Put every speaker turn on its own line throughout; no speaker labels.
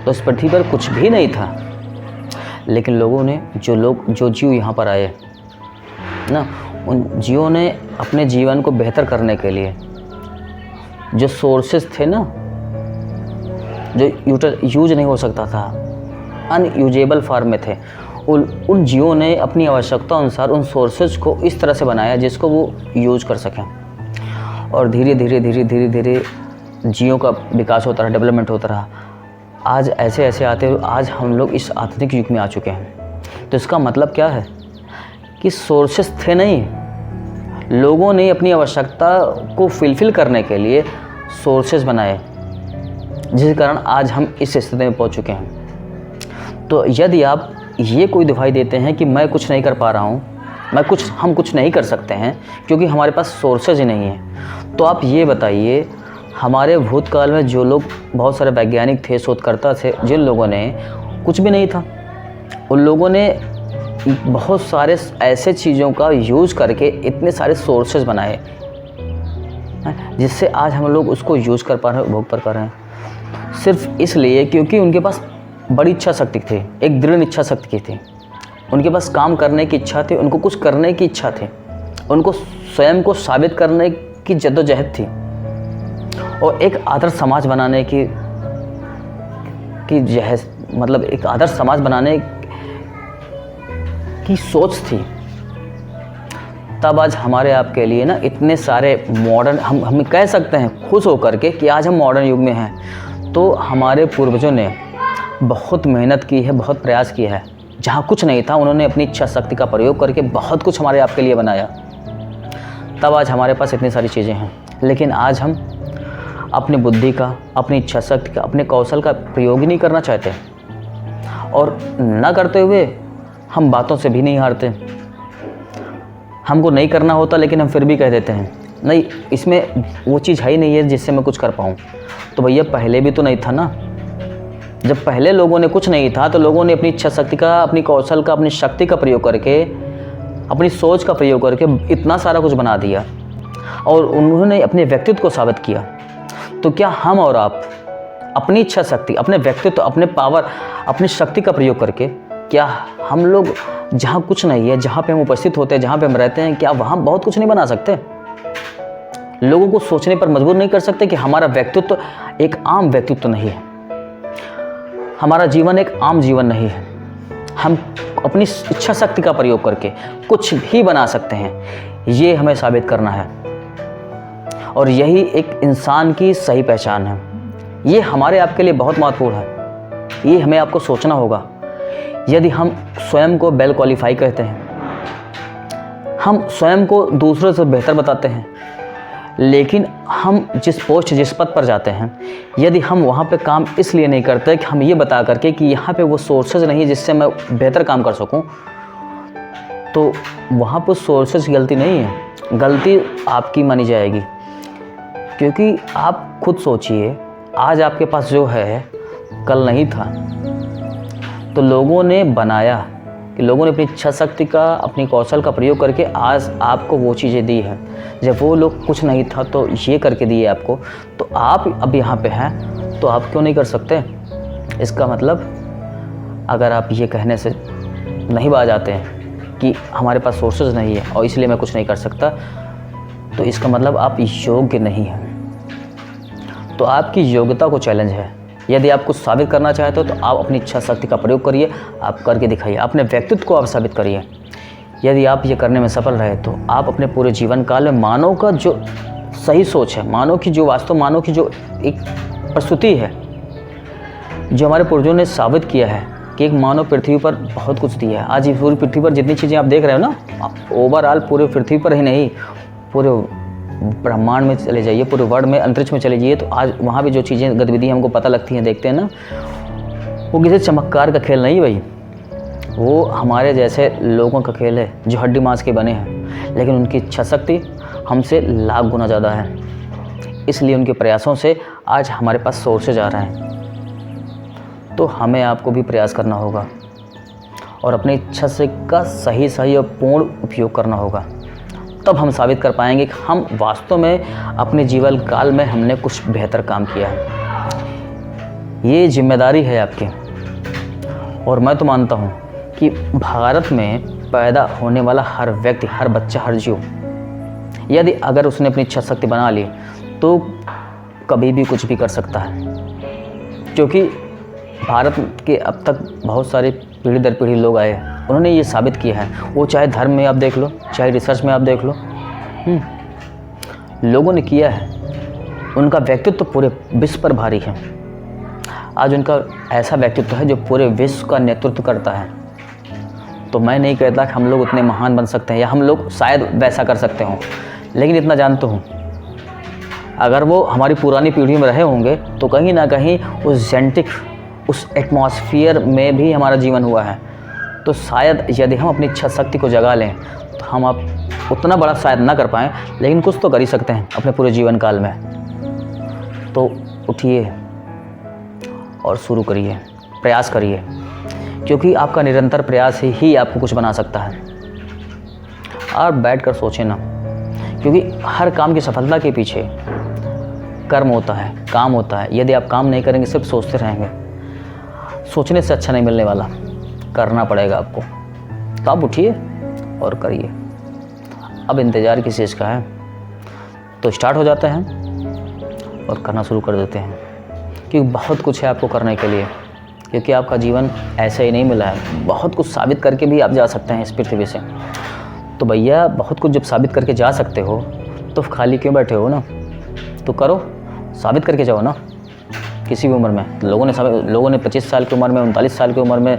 तो इस पृथ्वी पर कुछ भी नहीं था, लेकिन लोगों ने जो जीव यहाँ पर आए ना, उन जीवों ने अपने जीवन को बेहतर करने के लिए जो सोर्सेस थे ना, जो यूज नहीं हो सकता था, अनयूजेबल फॉर्म में थे, उन जीवों ने अपनी आवश्यकता अनुसार उन सोर्सेज को इस तरह से बनाया जिसको वो यूज कर सकें। और धीरे धीरे जीवों का विकास होता रहा, डेवलपमेंट होता रहा। आज ऐसे आते हुए आज हम लोग इस आधुनिक युग में आ चुके हैं। तो इसका मतलब क्या है कि सोर्सेस थे नहीं, लोगों ने अपनी आवश्यकता को फुलफिल करने के लिए सोर्सेस बनाए, जिस कारण आज हम इस स्थिति में पहुंच चुके हैं। तो यदि आप ये कोई दिखाई देते हैं कि मैं कुछ नहीं कर पा रहा हूँ, हम कुछ नहीं कर सकते हैं क्योंकि हमारे पास सोर्सेज ही नहीं है, तो आप ये बताइए, हमारे भूतकाल में जो लोग बहुत सारे वैज्ञानिक थे, शोधकर्ता थे, जिन लोगों ने कुछ भी नहीं था, उन लोगों ने बहुत सारे ऐसे चीज़ों का यूज़ करके इतने सारे सोर्सेज बनाए जिससे आज हम लोग उसको यूज़ कर पा रहे हैं, उपभोग कर पा रहे हैं, सिर्फ इसलिए क्योंकि उनके पास बड़ी इच्छा शक्ति थी, एक दृढ़ इच्छा शक्ति थी, उनके पास काम करने की इच्छा थी, उनको कुछ करने की इच्छा थी, उनको स्वयं को साबित करने की जद्दोजहद थी, और एक आदर्श समाज बनाने की मतलब एक आदर्श समाज बनाने की सोच थी। तब आज हमारे आपके लिए ना इतने सारे मॉडर्न, हम कह सकते हैं खुश होकर के कि आज हम मॉडर्न युग में हैं। तो हमारे पूर्वजों ने बहुत मेहनत की है, बहुत प्रयास किया है। जहाँ कुछ नहीं था, उन्होंने अपनी इच्छा शक्ति का प्रयोग करके बहुत कुछ हमारे आपके लिए बनाया। तब आज हमारे पास इतनी सारी चीज़ें हैं। लेकिन आज हम अपनी बुद्धि का, अपनी इच्छा शक्ति का, अपने कौशल का प्रयोग ही नहीं करना चाहते, और न करते हुए हम बातों से भी नहीं हारते। हमको नहीं करना होता लेकिन हम फिर भी कह देते हैं नहीं, इसमें वो चीज़ है ही नहीं है जिससे मैं कुछ कर पाऊँ। तो भैया पहले भी तो नहीं था ना। जब पहले लोगों ने कुछ नहीं था तो लोगों ने अपनी इच्छा शक्ति का, अपनी कौशल का, अपनी शक्ति का प्रयोग करके, अपनी सोच का प्रयोग करके इतना सारा कुछ बना दिया, और उन्होंने अपने व्यक्तित्व को साबित किया। तो क्या हम और आप अपनी इच्छा शक्ति, अपने व्यक्तित्व, अपने पावर, अपनी शक्ति का प्रयोग करके, क्या हम लोग जहाँ कुछ नहीं है, जहाँ पे हम उपस्थित होते हैं, जहाँ पे हम रहते हैं, क्या वहाँ बहुत कुछ नहीं बना सकते? लोगों को सोचने पर मजबूर नहीं कर सकते कि हमारा व्यक्तित्व एक आम व्यक्तित्व नहीं है, हमारा जीवन एक आम जीवन नहीं है, हम अपनी इच्छा शक्ति का प्रयोग करके कुछ भी बना सकते हैं। ये हमें साबित करना है, और यही एक इंसान की सही पहचान है। ये हमारे आपके लिए बहुत महत्वपूर्ण है। ये हमें आपको सोचना होगा। यदि हम स्वयं को वेल क्वालिफाई कहते हैं, हम स्वयं को दूसरों से बेहतर बताते हैं, लेकिन हम जिस पोस्ट, जिस पद पर जाते हैं, यदि हम वहाँ पे काम इसलिए नहीं करते कि हम ये बता करके कि यहाँ पे वो सोर्सेज नहीं है जिससे मैं बेहतर काम कर सकूँ, तो वहाँ पर सोर्सेज की गलती नहीं है, गलती आपकी मानी जाएगी। क्योंकि आप खुद सोचिए, आज आपके पास जो है कल नहीं था। तो लोगों ने बनाया कि लोगों ने अपनी इच्छा शक्ति का, अपनी कौशल का प्रयोग करके आज आपको वो चीज़ें दी हैं। जब वो लोग कुछ नहीं था तो ये करके दिए आपको, तो आप अब यहाँ पे हैं, तो आप क्यों नहीं कर सकते? इसका मतलब अगर आप ये कहने से नहीं बाज आते हैं कि हमारे पास सोर्सेज नहीं है और इसलिए मैं कुछ नहीं कर सकता, तो इसका मतलब आप योग्य नहीं हैं। तो आपकी योग्यता को चैलेंज है। यदि आप कुछ साबित करना चाहते हो तो आप अपनी इच्छा शक्ति का प्रयोग करिए, आप करके दिखाइए, अपने व्यक्तित्व को आप साबित करिए। यदि आप ये करने में सफल रहे तो आप अपने पूरे जीवन काल में मानव का जो सही सोच है, मानव की जो वास्तव, मानव की जो एक प्रस्तुति है, जो हमारे पूर्वजों ने साबित किया है कि एक मानव पृथ्वी पर बहुत कुछ दिया है। आज पूरी पृथ्वी पर जितनी चीज़ें आप देख रहे हो ना, ओवरऑल पूरे पृथ्वी पर ही नहीं, पूरे ब्रह्मांड में चले जाइए, पूरे वर्ल्ड में, अंतरिक्ष में चले जाइए, तो आज वहाँ भी जो चीज़ें, गतिविधि हमको पता लगती हैं, देखते हैं ना, वो किसी चमत्कार का खेल नहीं भाई, वो हमारे जैसे लोगों का खेल है जो हड्डी मांस के बने हैं, लेकिन उनकी इच्छा शक्ति हमसे लाख गुना ज़्यादा है। इसलिए उनके प्रयासों से आज हमारे पास सोर्सेज आ रहे हैं। तो हमें आपको भी प्रयास करना होगा और अपनी इच्छा से का सही और पूर्ण उपयोग करना होगा। तब हम साबित कर पाएंगे कि हम वास्तव में अपने जीवन काल में हमने कुछ बेहतर काम किया है। ये जिम्मेदारी है आपकी। और मैं तो मानता हूँ कि भारत में पैदा होने वाला हर व्यक्ति, हर बच्चा, हर जीव, यदि अगर उसने अपनी इच्छा शक्ति बना ली तो कभी भी कुछ भी कर सकता है। क्योंकि भारत के अब तक बहुत सारे पीढ़ी दर पीढ़ी लोग आए, उन्होंने ये साबित किया है। वो चाहे धर्म में आप देख लो, चाहे रिसर्च में आप देख लो, लोगों ने किया है। उनका व्यक्तित्व तो पूरे विश्व पर भारी है। आज उनका ऐसा व्यक्तित्व है जो पूरे विश्व का नेतृत्व करता है। तो मैं नहीं कहता कि हम लोग उतने महान बन सकते हैं या हम लोग शायद वैसा कर सकते हों, लेकिन इतना जानता हूँ, अगर वो हमारी पुरानी पीढ़ी में रहे होंगे तो कहीं ना कहीं उस जेनेटिक, उस एटमॉस्फेयर में भी हमारा जीवन हुआ है। तो शायद यदि हम अपनी इच्छा शक्ति को जगा लें तो हम अब उतना बड़ा शायद ना कर पाएँ, लेकिन कुछ तो कर ही सकते हैं अपने पूरे जीवन काल में। तो उठिए और शुरू करिए, प्रयास करिए, क्योंकि आपका निरंतर प्रयास ही आपको कुछ बना सकता है। आप बैठकर सोचें ना, क्योंकि हर काम की सफलता के पीछे कर्म होता है, काम होता है। यदि आप काम नहीं करेंगे, सिर्फ सोचते रहेंगे, सोचने से अच्छा नहीं मिलने वाला, करना पड़ेगा आपको। तो आप उठिए और करिए। अब इंतज़ार किस चीज़ का है, तो स्टार्ट हो जाते हैं और करना शुरू कर देते हैं, क्योंकि बहुत कुछ है आपको करने के लिए। क्योंकि आपका जीवन ऐसे ही नहीं मिला है, बहुत कुछ साबित करके भी आप जा सकते हैं इस पृथ्वी से। तो भैया, बहुत कुछ जब साबित करके जा सकते हो तो खाली क्यों बैठे हो ना, तो करो, साबित करके जाओ ना। किसी भी उम्र में लोगों ने 25 साल की उम्र में, 39 साल की उम्र में,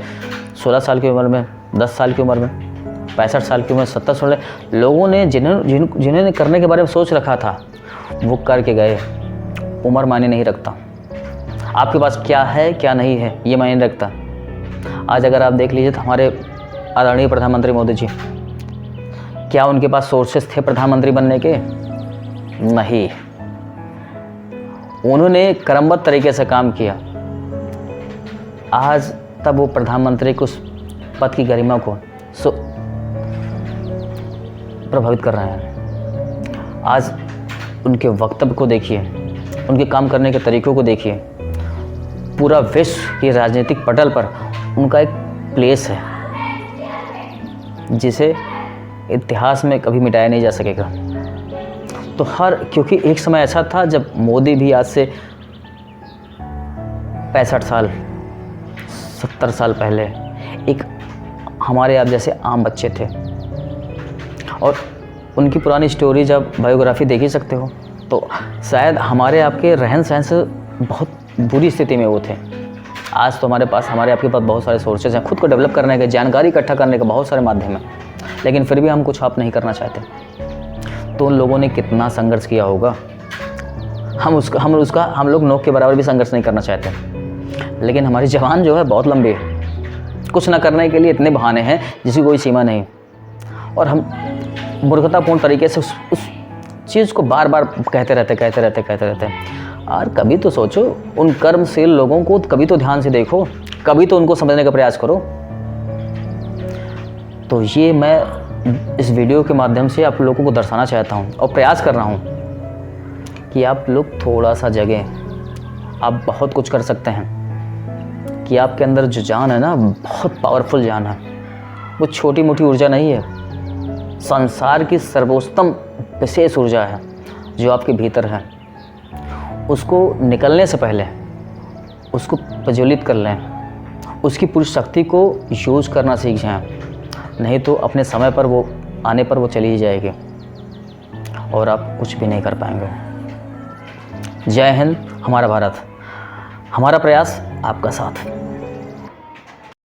16 साल की उम्र में, 10 साल की उम्र में, 65 साल की उम्र, 70 साल लोगों ने जिन्होंने करने के बारे में सोच रखा था वो करके गए। उम्र मायने नहीं रखता, आपके पास क्या है क्या नहीं है ये मायने रखता। आज अगर आप देख लीजिए तो हमारे आदरणीय प्रधानमंत्री मोदी जी, क्या उनके पास सोर्सेस थे प्रधानमंत्री बनने के? नहीं। उन्होंने क्रमबद्ध तरीके से काम किया, आज तब वो प्रधानमंत्री को उस पद की गरिमा को प्रभावित कर रहे हैं। आज उनके वक्तव्य को देखिए, उनके काम करने के तरीक़ों को देखिए, पूरा विश्व के राजनीतिक पटल पर उनका एक प्लेस है जिसे इतिहास में कभी मिटाया नहीं जा सकेगा। तो क्योंकि एक समय ऐसा था जब मोदी भी आज से 65 साल 70 साल पहले एक हमारे आप जैसे आम बच्चे थे, और उनकी पुरानी स्टोरी जब बायोग्राफी देख ही सकते हो, तो शायद हमारे आपके रहन सहन से बहुत बुरी स्थिति में वो थे। आज तो हमारे आपके पास बहुत सारे सोर्सेज हैं, खुद को डेवलप करने के, जानकारी इकट्ठा करने के बहुत सारे माध्यम हैं, लेकिन फिर भी हम कुछ आप नहीं करना चाहते। तो उन लोगों ने कितना संघर्ष किया होगा, हम लोग नोक के बराबर भी संघर्ष नहीं करना चाहते, लेकिन हमारी जवान जो है बहुत लंबी है। कुछ ना करने के लिए इतने बहाने हैं जिसकी कोई सीमा नहीं, और हम मूर्खतापूर्ण तरीके से उस चीज़ को बार बार कहते रहते हैं। और कभी तो सोचो, उन कर्मशील लोगों को कभी तो ध्यान से देखो, कभी तो उनको समझने का प्रयास करो। तो ये मैं इस वीडियो के माध्यम से आप लोगों को दर्शाना चाहता हूँ और प्रयास कर रहा हूँ कि आप लोग थोड़ा सा जगें। आप बहुत कुछ कर सकते हैं, कि आपके अंदर जो जान है ना, बहुत पावरफुल जान है। वो छोटी मोटी ऊर्जा नहीं है, संसार की सर्वोत्तम विशेष ऊर्जा है जो आपके भीतर है। उसको निकलने से पहले उसको प्रज्वलित कर लें, उसकी पूरी शक्ति को यूज़ करना सीख जाएं, नहीं तो अपने समय पर वो आने पर वो चली ही जाएगी और आप कुछ भी नहीं कर पाएंगे। जय हिंद, हमारा भारत, हमारा प्रयास, आपका साथ।